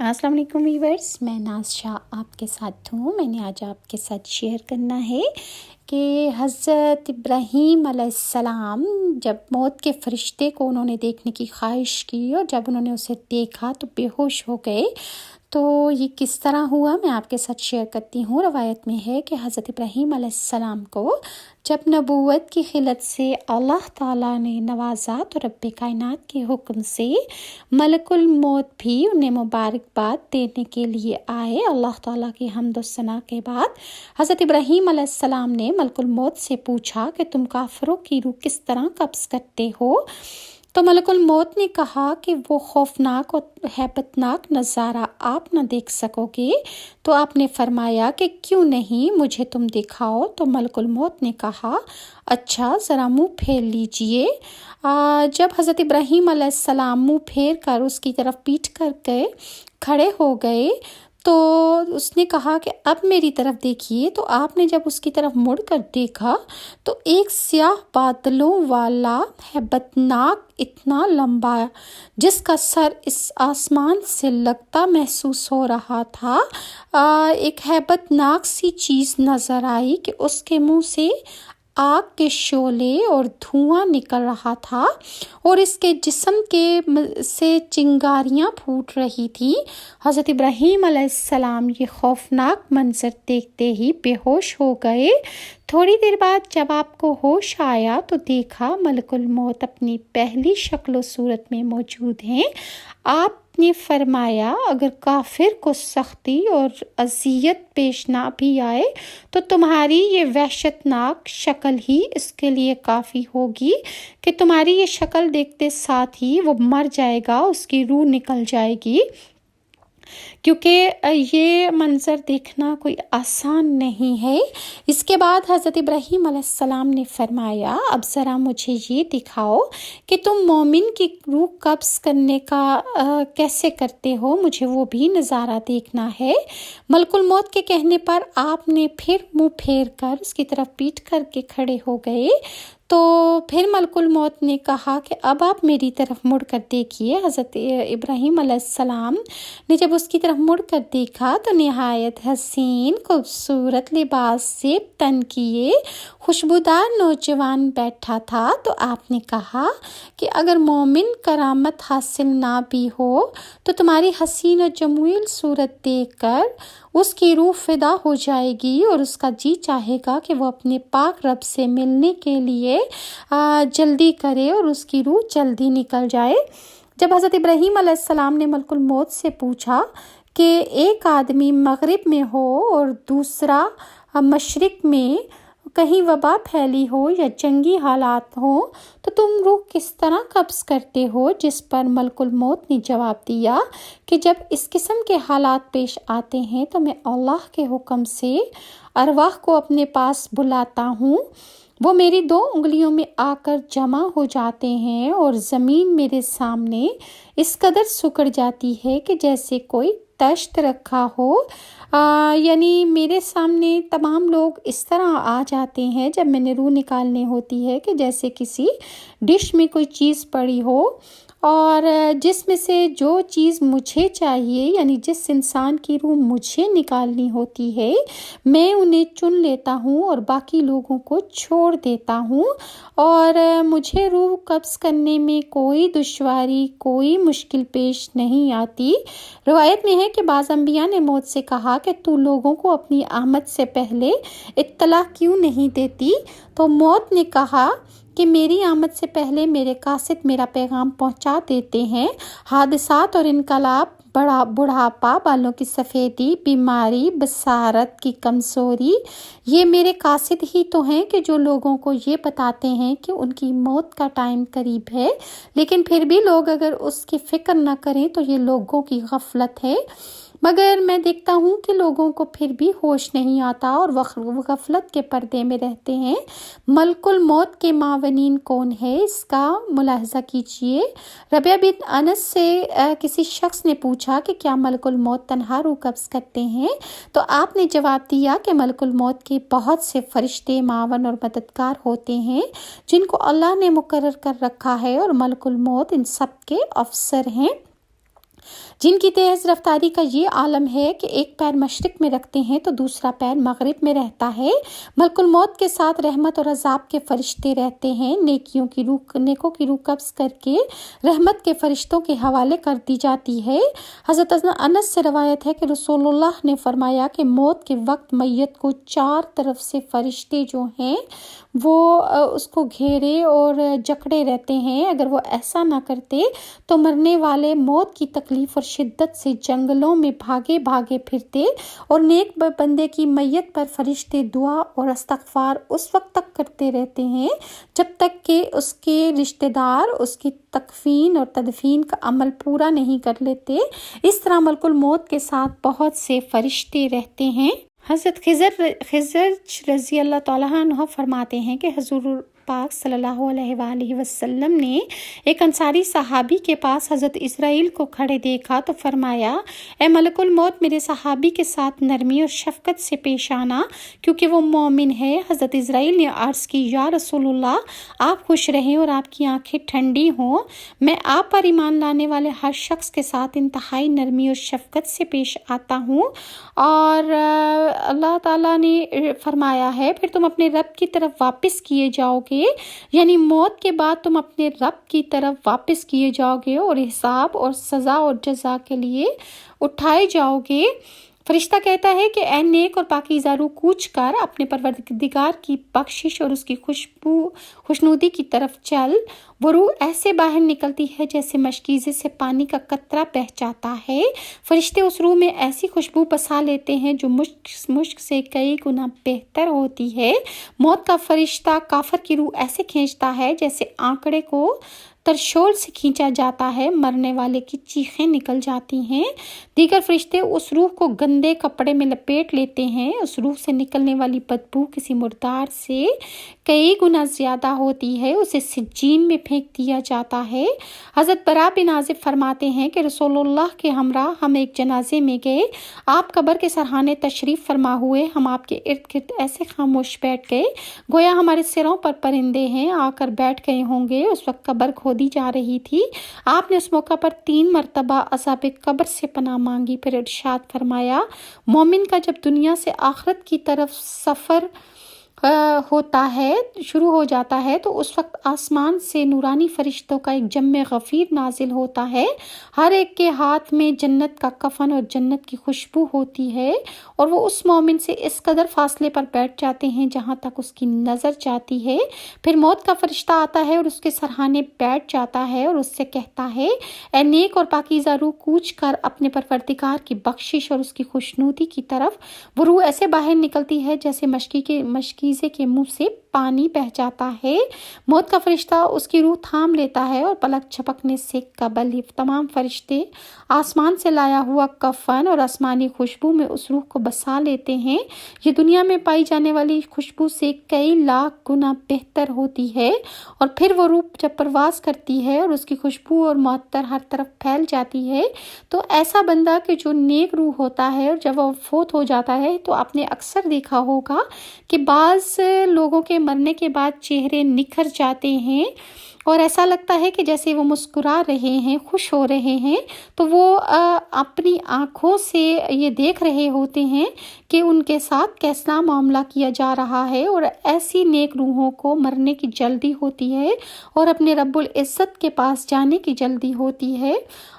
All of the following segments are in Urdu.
السلام علیکم ویورس، میں ناز شاہ آپ کے ساتھ ہوں۔ میں نے آج آپ کے ساتھ شیئر کرنا ہے کہ حضرت ابراہیم علیہ السلام جب موت کے فرشتے کو انہوں نے دیکھنے کی خواہش کی اور جب انہوں نے اسے دیکھا تو بے ہوش ہو گئے۔ تو یہ کس طرح ہوا میں آپ کے ساتھ شیئر کرتی ہوں۔ روایت میں ہے کہ حضرت ابراہیم علیہ السلام کو جب نبوت کی خلت سے اللہ تعالیٰ نے نوازا تو رب کائنات کے حکم سے ملک الموت بھی انہیں مبارکباد دینے کے لیے آئے۔ اللہ تعالیٰ کی حمد و ثنا کے بعد حضرت ابراہیم علیہ السلام نے ملک الموت سے پوچھا کہ تم کافروں کی روح کس طرح قبض کرتے ہو؟ تو ملک الموت نے کہا کہ وہ خوفناک اور ہیبتناک نظارہ آپ نہ دیکھ سکو گے۔ تو آپ نے فرمایا کہ کیوں نہیں، مجھے تم دکھاؤ۔ تو ملک الموت نے کہا اچھا ذرا منہ پھیر لیجئے۔ جب حضرت ابراہیم علیہ السلام منہ پھیر کر اس کی طرف پیٹ کر کے کھڑے ہو گئے تو اس نے کہا کہ اب میری طرف دیکھیے۔ تو آپ نے جب اس کی طرف مڑ کر دیکھا تو ایک سیاہ بادلوں والا ہیبتناک اتنا لمبا جس کا سر اس آسمان سے لگتا محسوس ہو رہا تھا، ایک ہیبتناک سی چیز نظر آئی کہ اس کے منہ سے آگ کے شعلے اور دھواں نکل رہا تھا اور اس کے جسم سے چنگاریاں پھوٹ رہی تھی۔ حضرت ابراہیم علیہ السلام یہ خوفناک منظر دیکھتے ہی بے ہوش ہو گئے۔ تھوڑی دیر بعد جب آپ کو ہوش آیا تو دیکھا ملک الموت اپنی پہلی شکل و صورت میں موجود ہیں۔ آپ نے فرمایا اگر کافر کو سختی اور اذیت پیش نہ بھی آئے تو تمہاری یہ وحشتناک شکل ہی اس کے لیے کافی ہوگی کہ تمہاری یہ شکل دیکھتے ساتھ ہی وہ مر جائے گا، اس کی روح نکل جائے گی، کیونکہ یہ منظر دیکھنا کوئی آسان نہیں ہے۔ اس کے بعد حضرت ابراہیم علیہ السلام نے فرمایا اب ذرا مجھے یہ دکھاؤ کہ تم مومن کی روح قبض کرنے کا کیسے کرتے ہو، مجھے وہ بھی نظارہ دیکھنا ہے۔ ملک الموت کے کہنے پر آپ نے پھر منہ پھیر کر اس کی طرف پیٹ کر کے کھڑے ہو گئے۔ تو پھر ملک الموت نے کہا کہ اب آپ میری طرف مڑ کر دیکھیے۔ حضرت ابراہیم علیہ السلام نے جب اس کی طرف مڑ کر دیکھا تو نہایت حسین خوبصورت لباس سے تن کیے خوشبودار نوجوان بیٹھا تھا۔ تو آپ نے کہا کہ اگر مومن کرامت حاصل نہ بھی ہو تو تمہاری حسین و جمیل صورت دیکھ کر اس کی روح فدا ہو جائے گی اور اس کا جی چاہے گا کہ وہ اپنے پاک رب سے ملنے کے لیے جلدی کرے اور اس کی روح جلدی نکل جائے۔ جب حضرت ابراہیم علیہ السلام نے ملک الموت سے پوچھا کہ ایک آدمی مغرب میں ہو اور دوسرا مشرق میں، کہیں وبا پھیلی ہو یا جنگی حالات ہوں تو تم روح کس طرح قبض کرتے ہو؟ جس پر ملک الموت نے جواب دیا کہ جب اس قسم کے حالات پیش آتے ہیں تو میں اللہ کے حکم سے ارواح کو اپنے پاس بلاتا ہوں، وہ میری 2 انگلیوں میں آ کر جمع ہو جاتے ہیں اور زمین میرے سامنے اس قدر سکڑ جاتی ہے کہ جیسے کوئی تشت رکھا ہو، یعنی میرے سامنے تمام لوگ اس طرح آ جاتے ہیں جب میں نے روح نکالنی ہوتی ہے کہ جیسے کسی ڈش میں کوئی چیز پڑی ہو، اور جس میں سے جو چیز مجھے چاہیے یعنی جس انسان کی روح مجھے نکالنی ہوتی ہے میں انہیں چن لیتا ہوں اور باقی لوگوں کو چھوڑ دیتا ہوں، اور مجھے روح قبض کرنے میں کوئی دشواری کوئی مشکل پیش نہیں آتی۔ روایت میں ہے کہ بعض انبیاء نے موت سے کہا کہ تو لوگوں کو اپنی آمد سے پہلے اطلاع کیوں نہیں دیتی؟ تو موت نے کہا کہ میری آمد سے پہلے میرے قاصد میرا پیغام پہنچا دیتے ہیں۔ حادثات اور انقلاب، بڑھاپا، بالوں کی سفیدی، بیماری، بصارت کی کمزوری، یہ میرے قاصد ہی تو ہیں کہ جو لوگوں کو یہ بتاتے ہیں کہ ان کی موت کا ٹائم قریب ہے، لیکن پھر بھی لوگ اگر اس کی فکر نہ کریں تو یہ لوگوں کی غفلت ہے۔ مگر میں دیکھتا ہوں کہ لوگوں کو پھر بھی ہوش نہیں آتا اور غفلت کے پردے میں رہتے ہیں۔ ملک الموت کے معاونین کون ہے، اس کا ملاحظہ کیجیے۔ ربیعہ بن انس سے کسی شخص نے پوچھا کہ کیا ملک الموت تنہا روح قبض کرتے ہیں؟ تو آپ نے جواب دیا کہ ملک الموت کے بہت سے فرشتے معاون اور مددگار ہوتے ہیں جن کو اللہ نے مقرر کر رکھا ہے اور ملک الموت ان سب کے افسر ہیں۔ جن کی تیز رفتاری کا یہ عالم ہے کہ ایک پیر مشرق میں رکھتے ہیں تو دوسرا پیر مغرب میں رہتا ہے۔ ملک الموت کے ساتھ رحمت اور عذاب کے فرشتے رہتے ہیں۔ نیکوں کی روح قبض کر کے رحمت کے فرشتوں کے حوالے کر دی جاتی ہے۔ حضرت انس سے روایت ہے کہ رسول اللہ نے فرمایا کہ موت کے وقت میت کو 4 طرف سے فرشتے جو ہیں وہ اس کو گھیرے اور جکڑے رہتے ہیں۔ اگر وہ ایسا نہ کرتے تو مرنے والے موت کی تکلیف اور شدت سے جنگلوں میں بھاگے پھرتے، اور نیک بندے کی میت پر فرشتے دعا اور استغفار اس وقت تک کرتے رہتے ہیں جب تک کہ اس کے رشتہ دار اس کی تکفین اور تدفین کا عمل پورا نہیں کر لیتے۔ اس طرح ملک الموت کے ساتھ بہت سے فرشتے رہتے ہیں۔ حضرت خضر رضی اللہ تعالیٰ عنہ فرماتے ہیں کہ حضور پاک صلی اللہ علیہ وآلہ وسلم نے ایک انصاری صحابی کے پاس حضرت اسرائیل کو کھڑے دیکھا تو فرمایا، اے ملک الموت، میرے صحابی کے ساتھ نرمی اور شفقت سے پیش آنا کیونکہ وہ مومن ہے۔ حضرت اسرائیل نے عرض کی، یا رسول اللہ، آپ خوش رہیں اور آپ کی آنکھیں ٹھنڈی ہوں، میں آپ پر ایمان لانے والے ہر شخص کے ساتھ انتہائی نرمی اور شفقت سے پیش آتا ہوں۔ اور اللہ تعالیٰ نے فرمایا ہے، پھر تم اپنے رب کی طرف واپس کیے جاؤ گے، یعنی موت کے بعد تم اپنے رب کی طرف واپس کیے جاؤ گے اور حساب اور سزا اور جزا کے لیے اٹھائے جاؤ گے۔ فرشتہ کہتا ہے کہ اے نیک اور پاکیزہ روح، کوچ کر اپنے پروردگار کی بخشش اور اس کی خوشنودی کی طرف چل۔ وہ روح ایسے باہر نکلتی ہے جیسے مشکیزے سے پانی کا قطرہ بہہ جاتا ہے۔ فرشتے اس روح میں ایسی خوشبو بسا لیتے ہیں جو مشک سے کئی گنا بہتر ہوتی ہے۔ موت کا فرشتہ کافر کی روح ایسے کھینچتا ہے جیسے آنکڑے کو ترشول سے کھینچا جاتا ہے، مرنے والے کی چیخیں نکل جاتی ہیں۔ دیگر فرشتے اس روح کو گندے کپڑے میں لپیٹ لیتے ہیں۔ اس روح سے نکلنے والی بدبو کسی مردار سے کئی گنا زیادہ ہوتی ہے، اسے سجین میں پھینک دیا جاتا ہے۔ حضرت براء بن عازب فرماتے ہیں کہ رسول اللہ کے ہمراہ ہم ایک جنازے میں گئے، آپ قبر کے سرحانے تشریف فرما ہوئے، ہم آپ کے ارد گرد ایسے خاموش بیٹھ گئے گویا ہمارے سروں پر پرندے ہیں آ کر بیٹھ گئے ہوں گے۔ اس وقت قبر کھودی جا رہی تھی، آپ نے اس موقع پر 3 مرتبہ عذاب قبر سے پناہ مانگی، پھر ارشاد فرمایا، مومن کا جب دنیا سے آخرت کی طرف سفر شروع ہو جاتا ہے تو اس وقت آسمان سے نورانی فرشتوں کا ایک جم غفیر نازل ہوتا ہے، ہر ایک کے ہاتھ میں جنت کا کفن اور جنت کی خوشبو ہوتی ہے، اور وہ اس مومن سے اس قدر فاصلے پر بیٹھ جاتے ہیں جہاں تک اس کی نظر جاتی ہے۔ پھر موت کا فرشتہ آتا ہے اور اس کے سرحانے بیٹھ جاتا ہے اور اس سے کہتا ہے، اے نیک اور پاکیزہ روح، کوچ کر اپنے پروردگار کی بخشش اور اس کی خوشنودی کی طرف۔ وہ روح ایسے باہر نکلتی ہے جیسے مشکیزے کے منہ سے پانی بہہ جاتا ہے۔ موت کا فرشتہ اس کی روح تھام لیتا ہے اور پلک جھپکنے سے قبل ہی تمام فرشتے آسمان سے لایا ہوا کفن اور آسمانی خوشبو میں اس روح کو بسا لیتے ہیں۔ یہ دنیا میں پائی جانے والی خوشبو سے کئی لاکھ گنا بہتر ہوتی ہے، اور پھر وہ روح جب پرواز کرتی ہے اور اس کی خوشبو اور معطر ہر طرف پھیل جاتی ہے تو ایسا بندہ کہ جو نیک روح ہوتا ہے اور جب وہ فوت ہو جاتا ہے تو آپ نے اکثر دیکھا ہوگا کہ بعض لوگوں کے مرنے کے بعد چہرے نکھر جاتے ہیں اور ایسا لگتا ہے کہ جیسے وہ مسکرا رہے ہیں، خوش ہو رہے ہیں، تو وہ اپنی آنکھوں سے یہ دیکھ رہے ہوتے ہیں کہ ان کے ساتھ کیسا معاملہ کیا جا رہا ہے، اور ایسی نیک روحوں کو مرنے کی جلدی ہوتی ہے اور اپنے رب العزت کے پاس جانے کی جلدی ہوتی ہے،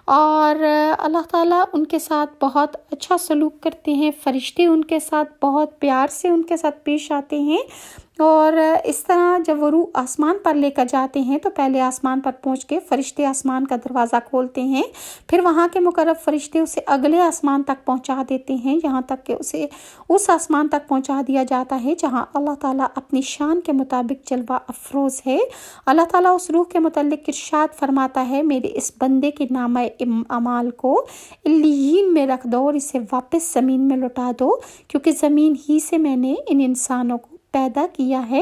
اور اللہ تعالیٰ ان کے ساتھ بہت اچھا سلوک کرتے ہیں، فرشتے ان کے ساتھ بہت پیار سے ان کے ساتھ پیش آتے ہیں۔ اور اس طرح جب وہ روح آسمان پر لے کر جاتے ہیں تو پہلے آسمان پر پہنچ کے فرشتے آسمان کا دروازہ کھولتے ہیں، پھر وہاں کے مقرب فرشتے اسے اگلے آسمان تک پہنچا دیتے ہیں، یہاں تک کہ اسے اس آسمان تک پہنچا دیا جاتا ہے جہاں اللہ تعالیٰ اپنی شان کے مطابق جلوہ افروز ہے۔ اللہ تعالیٰ اس روح کے متعلق ارشاد فرماتا ہے، میرے اس بندے کے نامہ اعمال کو علیین میں رکھ دو اور اسے واپس زمین میں لوٹا دو، کیونکہ زمین ہی سے میں نے ان انسانوں کو پیدا کیا ہے۔